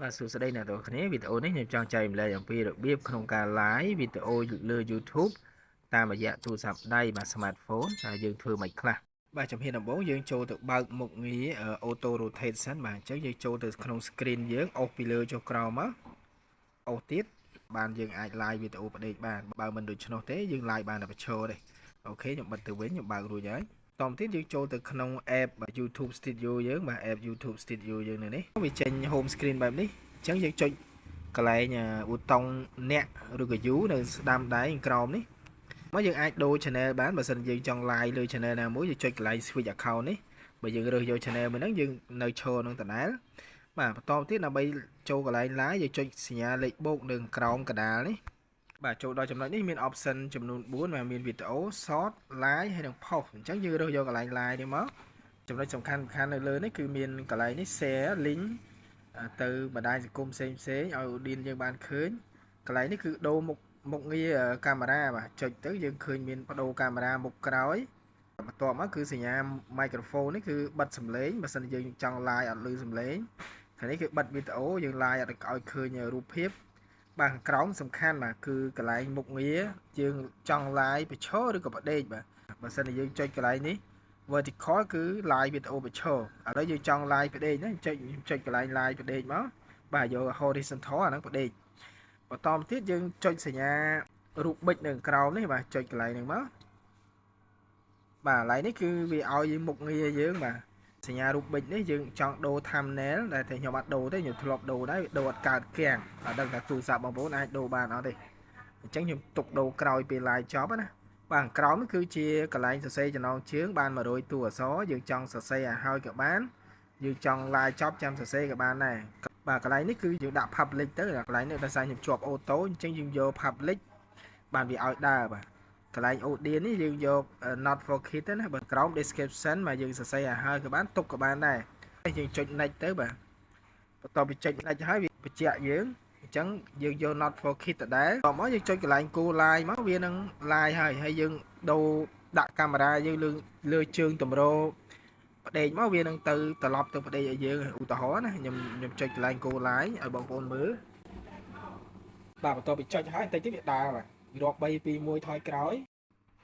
បាទសួស្តីអ្នកនរគ្នាវីដេអូនេះខ្ញុំចង់ចែកម្លែកអំពីរបៀបក្នុងការ live វីដេអូលើ YouTube តាមរយៈទូរស័ព្ទដៃបាទ smartphone ហើយយើងធ្វើមិនខ្លះបាទជំហានដំបូងយើងចូលទៅបើកមុខងារ auto rotate សិនបាទអញ្ចឹងយើងចូលទៅក្នុង screen យើងអូសពីលើចុះក្រោមមកអូសទៀតបានយើងអាច live វីដេអូផ្ដេកបានបើមិនដូច្នោះទេយើង live បានតែបញ្ឈរទេអូខេខ្ញុំបិទទៅវិញខ្ញុំបើករួចហើយតោះទៀតយើងចូលទៅក្នុង app YouTube Studio យើងបាទ app YouTube Studio យើងនៅនេះវាចេញ home screen បែបនេះអញ្ចឹងយើងចុចកន្លែងប៊ូតុងអ្នកឬក៏ U នៅស្ដាំដៃក្រោមនេះមកយើងអាចដូរ channel បានបើសិនយើងចង់ live លើ channel ណាមួយយើងចុចកន្លែង switch account នេះបើយើងរើសយក channel មួយហ្នឹងយើងនៅឈរនឹងដដែលបាទបន្តទៀតដើម្បីចូលកន្លែង live យើងចុចសញ្ញាលេខបូកនៅក្រោមកណ្ដាលនេះបាទចូលដល់ចំណុចនេះមាន option ចំនួន4បាទមានវីដេអូ short live ហើយនិង post អញ្ចឹងយើងរើសយកកន្លែង live នេះមកចំណុចសំខាន់នៅលើនេះគឺមានកន្លែងនេះ share link ទៅបណ្ដាញសង្គមផ្សេងឲ្យ audience យើងបានឃើញកន្លែងនេះគឺដូរមុខងារកាមេរ៉ាបាទចុចទៅយើងឃើញមានបដូរកាមេរ៉ាមុខក្រោយបន្ទាប់មកគឺសញ្ញា microphone នេះគឺបិទសំឡេងបើសិនយើងចង់ live អត់ឮសំឡេងខាងនេះគឺបិទវីដេអូយើង live អត់ឲ្យឃើញរូបភាពបាទក្រោមសំខាន់បាទគឺកន្លែងមុខងារយើងចង់ live បញ្ឈរឬក៏បដេកបាទបើសិនយើងចុចកន្លែងនេះ vertical គឺ live វីដេអូបញ្ឈរឥឡូវយើងចង់ live បដេកណាចុចកន្លែង live បដេកមកបាទយក horizontal អាហ្នឹងបដេកបន្តទៀតយើងចុចសញ្ញារូបប៊ិចនៅក្រោមនេះបាទចុចកន្លែងហ្នឹងមកបាទកន្លែងនេះគឺវាឲ្យមុខងារយើងបាទសញ្ញារូបប៊ិចនេះយើងចង់ដូរ thumbnail ដែលតែខ្ញុំអត់ដូរទេខ្ញុំធ្លាប់ដូរដែរដូរអត់កើតគាំងអត់ដឹងថាទូរស័ព្ទបងប្អូនអាចដូរបានអត់ទេអញ្ចឹងខ្ញុំទុកដូរក្រោយពេល live ចប់ណាបាទក្រោមគឺជាកន្លែងសរសេរចំណងជើងបាន100តួអក្សរយើងចង់សរសេរឲ្យហើយក៏បានយើងចង់ live ចប់ចាំសរសេរក៏បានដែរបាទកន្លែងនេះគឺយើងដាក់ public ទៅកន្លែងនេះដោយសារខ្ញុំជាប់ auto អញ្ចឹងយើងយក public បានវាឲ្យដើរបាទកន្លែង audio នេះយើងយក not for kids ណាបើក្រោម description មកយើងសរសេរឲ្យហើយក៏បានទុកក៏បានដែរយើងចុច next ទៅបាទបន្ទាប់ពីចុច next ហើយវាបញ្ជាក់យើងអញ្ចឹងយើងយក not for kids ដដែលតមកយើងចុចកន្លែង go live មកវានឹង live ហើយយើងដូរដាក់កាមេរ៉ាយើងលើជើងតម្រូផ្ដេកមកវានឹងទៅត្រឡប់ទៅផ្ដេកឲ្យយើងឧទាហរណ៍ណាខ្ញុំចុចកន្លែង go live ឲ្យបងប្អូនមើលបាទបន្ទាប់ពីចុចហើយបន្តិចទៀតវាដើរបាទរាប់3 2 1ថយក្រោយ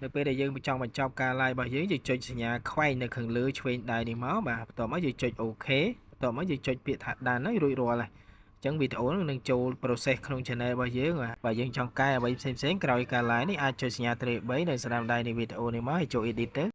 នៅពេលដែលយើងចង់បញ្ចប់ការ live របស់យើងចុចសញ្ញាខ្វែងនៅខាងលើឆ្វេងដៃនេះមកបាទបន្ទាប់មកយើងចុច OK បន្ទាប់មកយើងចុចពាក្យថា done ហើយរួចរាល់ហើយអញ្ចឹងវីដេអូនឹងចូល process ក្នុង channel របស់យើងបើយើងចង់កែអ្វីផ្សេងក្រោយការ live នេះអាចចុចសញ្ញា 3 នៅស្ដាំដៃនៃវីដេអូនេះមកឲ្យចូល edit ទៅ